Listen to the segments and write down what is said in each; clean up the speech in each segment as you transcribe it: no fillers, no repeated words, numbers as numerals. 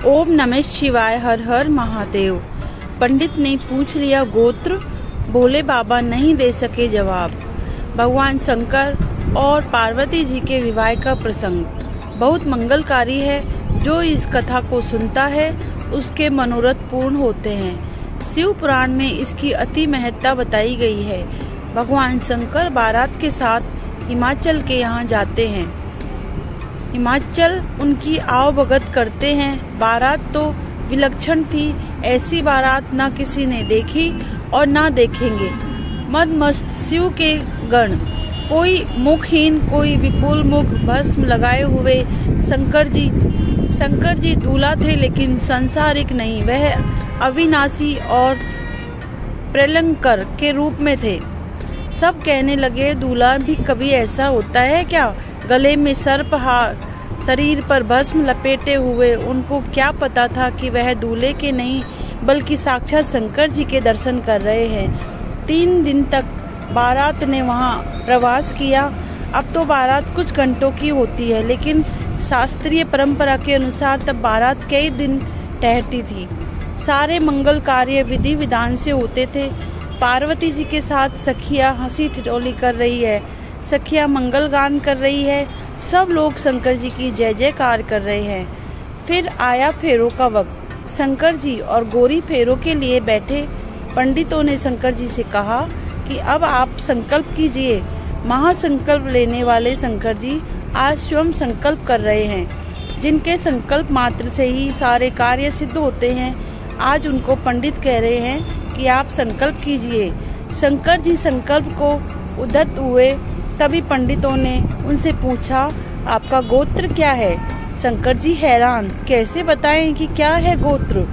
ओम नमः शिवाय, हर हर महादेव। पंडित ने पूछ लिया गोत्र, भोले बाबा नहीं दे सके जवाब। भगवान शंकर और पार्वती जी के विवाह का प्रसंग बहुत मंगलकारी है। जो इस कथा को सुनता है उसके मनोरथ पूर्ण होते हैं। शिव पुराण में इसकी अति महत्ता बताई गई है। भगवान शंकर बारात के साथ हिमाचल के यहाँ जाते हैं। हिमाचल उनकी आवभगत करते हैं। बारात तो विलक्षण थी। ऐसी बारात न किसी ने देखी और न देखेंगे। मदमस्त शिव के गण, कोई मुखहीन, कोई विपुल मुख भस्म लगाए हुए। शंकर जी दूल्हा थे लेकिन सांसारिक नहीं, वह अविनाशी और प्रलंकर के रूप में थे। सब कहने लगे दूल्हा भी कभी ऐसा होता है क्या? गले में सर्प हार, शरीर पर भस्म लपेटे हुए। उनको क्या पता था कि वह दूल्हे के नहीं बल्कि साक्षात शंकर जी के दर्शन कर रहे हैं। 3 दिन तक बारात ने वहां प्रवास किया। अब तो बारात कुछ घंटों की होती है, लेकिन शास्त्रीय परंपरा के अनुसार तब बारात कई दिन ठहरती थी। सारे मंगल कार्य विधि विधान से होते थे। पार्वती जी के साथ सखिया हंसी ठिठोली कर रही है, सखिया मंगल गान कर रही है। सब लोग शंकर जी की जय जयकार कर रहे हैं। फिर आया फेरों का वक्त। शंकर जी और गौरी फेरों के लिए बैठे। पंडितों ने शंकर जी से कहा कि अब आप संकल्प कीजिए। महासंकल्प लेने वाले शंकर जी आज स्वयं संकल्प कर रहे हैं। जिनके संकल्प मात्र से ही सारे कार्य सिद्ध होते हैं, आज उनको पंडित कह रहे हैं कि आप संकल्प कीजिए। शंकर जी संकल्प को उद्धत हुए। तभी पंडितों ने उनसे पूछा, आपका गोत्र क्या है? शंकर जी हैरान, कैसे बताएं कि क्या है गोत्र?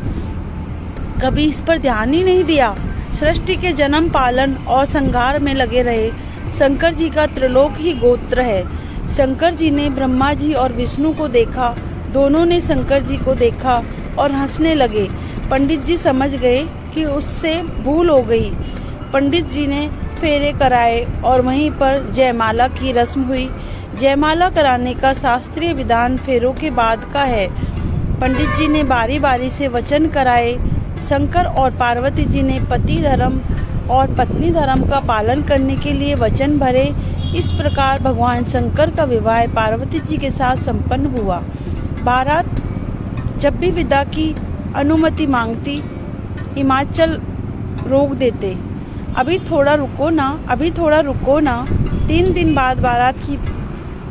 कभी इस पर ध्यान ही नहीं दिया। सृष्टि के जन्म पालन और संहार में लगे रहे। शंकर जी का त्रिलोक ही गोत्र है। शंकर जी ने ब्रह्मा जी और विष्णु को देखा। दोनों ने शंकर जी को देखा और हंसने लगे। पंडित जी समझ गए कि उससे भूल हो गई। पंडित जी ने फेरे कराए और वहीं पर जयमाला की रस्म हुई। जयमाला कराने का शास्त्रीय विधान फेरों के बाद का है। पंडित जी ने बारी बारी से वचन कराए। शंकर और पार्वती जी ने पति धर्म और पत्नी धर्म का पालन करने के लिए वचन भरे। इस प्रकार भगवान शंकर का विवाह पार्वती जी के साथ संपन्न हुआ। बारात जब भी विदा की अनुमति मांगती, हिमाचल रोक देते। अभी थोड़ा रुको ना। 3 दिन बाद बारात की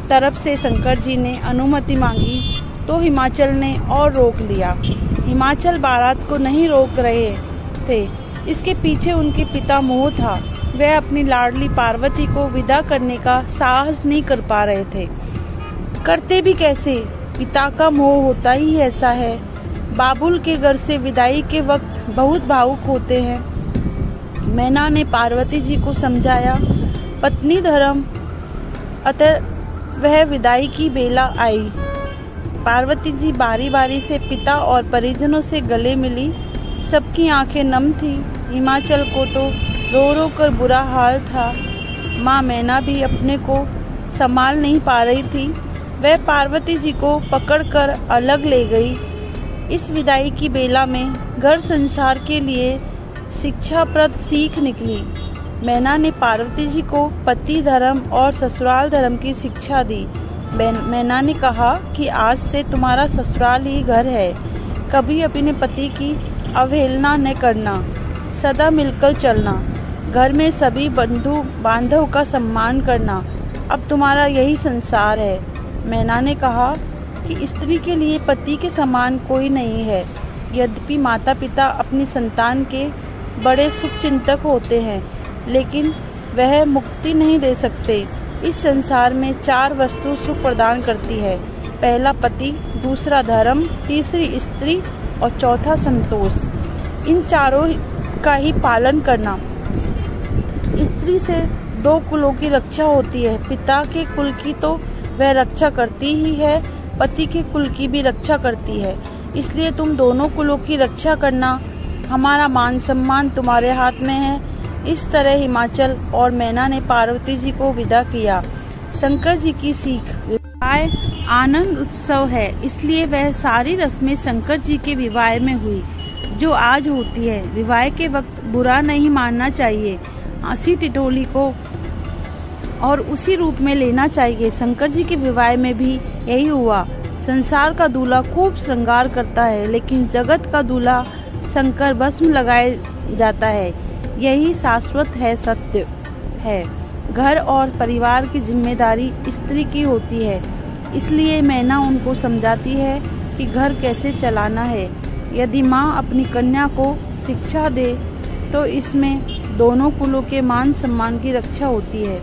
तरफ से शंकर जी ने अनुमति मांगी तो हिमाचल ने और रोक लिया। हिमाचल बारात को नहीं रोक रहे थे, इसके पीछे उनके पिता मोह था। वह अपनी लाडली पार्वती को विदा करने का साहस नहीं कर पा रहे थे। करते भी कैसे? पिता का मोह होता ही ऐसा है। बाबुल के घर से विदाई के वक्त बहुत भावुक होते हैं। मैना ने पार्वती जी को समझाया, पत्नी धर्म, अतः वह विदाई की बेला आई। पार्वती जी बारी बारी से पिता और परिजनों से गले मिली। सबकी आंखें नम थी। हिमाचल को तो रो रो कर बुरा हाल था। माँ मैना भी अपने को संभाल नहीं पा रही थी। वह पार्वती जी को पकड़कर अलग ले गई। इस विदाई की बेला में घर संसार के लिए शिक्षाप्रद सीख निकली। मैना ने पार्वती जी को पति धर्म और ससुराल धर्म की शिक्षा दी। मैना ने कहा कि आज से तुम्हारा ससुराल ही घर है। कभी अपने पति की अवहेलना न करना, सदा मिलकर चलना, घर में सभी बंधु बांधव का सम्मान करना। अब तुम्हारा यही संसार है। मैना ने कहा कि स्त्री के लिए पति के समान कोई नहीं है। यद्यपि माता पिता अपनी संतान के बड़े शुभचिंतक होते हैं, लेकिन वह मुक्ति नहीं दे सकते। इस संसार में 4 वस्तु सुख प्रदान करती है। पहला पति, दूसरा धर्म, तीसरी स्त्री और चौथा संतोष। इन चारों का ही पालन करना। स्त्री से 2 कुलों की रक्षा होती है। पिता के कुल की तो वह रक्षा करती ही है, पति के कुल की भी रक्षा करती है। इसलिए तुम दोनों कुलों की रक्षा करना। हमारा मान सम्मान तुम्हारे हाथ में है। इस तरह हिमाचल और मैना ने पार्वती जी को विदा किया। शंकर जी की सीख। आनंद उत्सव है, इसलिए वह सारी रस्में शंकर जी के विवाह में हुई जो आज होती है। विवाह के वक्त बुरा नहीं मानना चाहिए, हंसी टिटोली को और उसी रूप में लेना चाहिए। शंकर जी के विवाह में भी यही हुआ। संसार का दूल्हा खूब श्रृंगार करता है, लेकिन जगत का दूल्हा शंकर भस्म लगाए जाता है। यही शाश्वत है, सत्य है। घर और परिवार की जिम्मेदारी स्त्री की होती है, इसलिए मैना उनको समझाती है कि घर कैसे चलाना है। यदि माँ अपनी कन्या को शिक्षा दे तो इसमें दोनों कुलों के मान सम्मान की रक्षा होती है।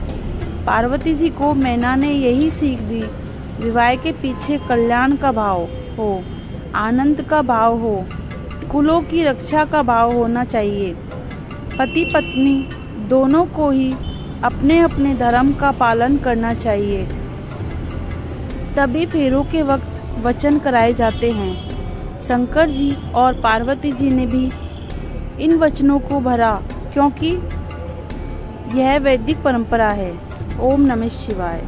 पार्वती जी को मैना ने यही सीख दी। विवाह के पीछे कल्याण का भाव हो, आनंद का भाव हो, कुलों की रक्षा का भाव होना चाहिए। पति पत्नी दोनों को ही अपने अपने धर्म का पालन करना चाहिए, तभी फेरों के वक्त वचन कराए जाते हैं। शंकर जी और पार्वती जी ने भी इन वचनों को भरा, क्योंकि यह वैदिक परंपरा है। ओम नमः शिवाय।